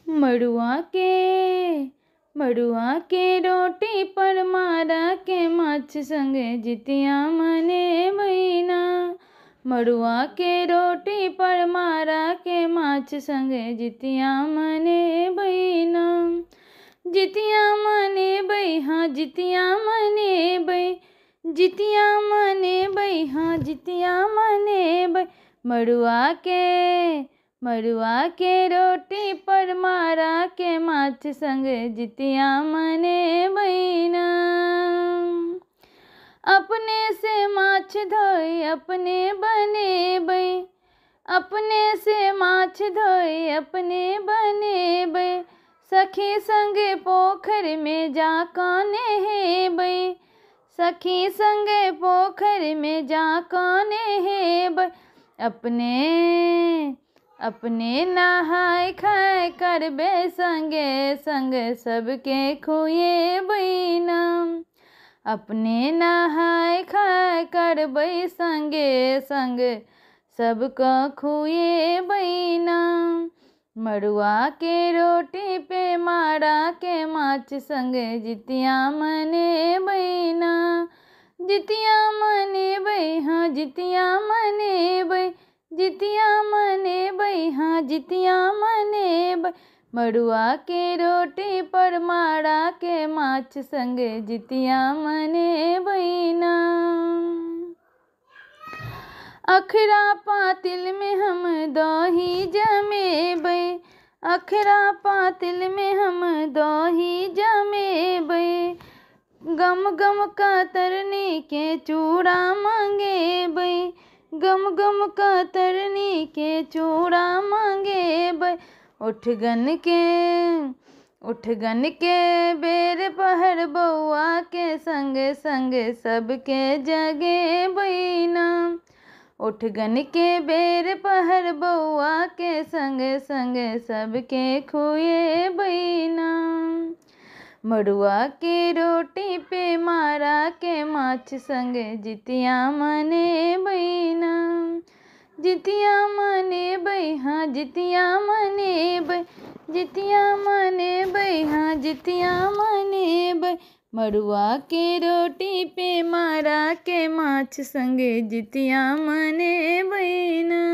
मड़ुआ के रोटी पर मारा के माछ संगे जितिया मने बहिना। मड़ुआ के रोटी पर मारा के माछ संगे जितिया मने बहिना। जितिया मने बई हाँ जितिया मने बई, जितिया मने बई हाँ जितिया मने बई। मड़ुआ के रोटी पर मारा के माछ संगे जितिया मने बहिना। अपने से माछ धोई अपने बने बई, अपने से माछ धोई अपने बने बई। सखी संगे पोखर में जा काने है बई, सखी संगे पोखर में जा काने है बई। अपने नहाय खाए करबे संगे संगे सबके खुए बहिना। अपने नहाय खाए करबे संगे संगे सबका खुए बहिना। मड़ुआ के रोटी पे मारा के माछ संगे जितिया मने बहिना। जितिया मने बई हाँ जितिया मने बई, जितिया मने बई हाँ जितिया मने बई। मड़ुआ के रोटी पर मारा के माछ संगे जितिया मने बहिना। अखरा पातिल में हम दही जमे बई, अखरा पातिल में हम दही जमे बई। गम गम का तरनी के चूड़ा मांगे बई, गम गम का तरनी के चूड़ा मांगे बई। उठ गन के बेर पहर बउआ के संगे संगे सबके जगे बहिना। उठ गन के बेर पहर बउआ के संगे संगे सबके खुए बहिना। मड़ुआ के रोटी पे मारा के माछ संगे जितिया मने बहिना। जितिया मने बई हाँ जितिया मने बई, जितिया मने बई हाँ जितिया मने बई। मड़ुआ के रोटी पे मारा के माछ संगे जितिया मने बहिना।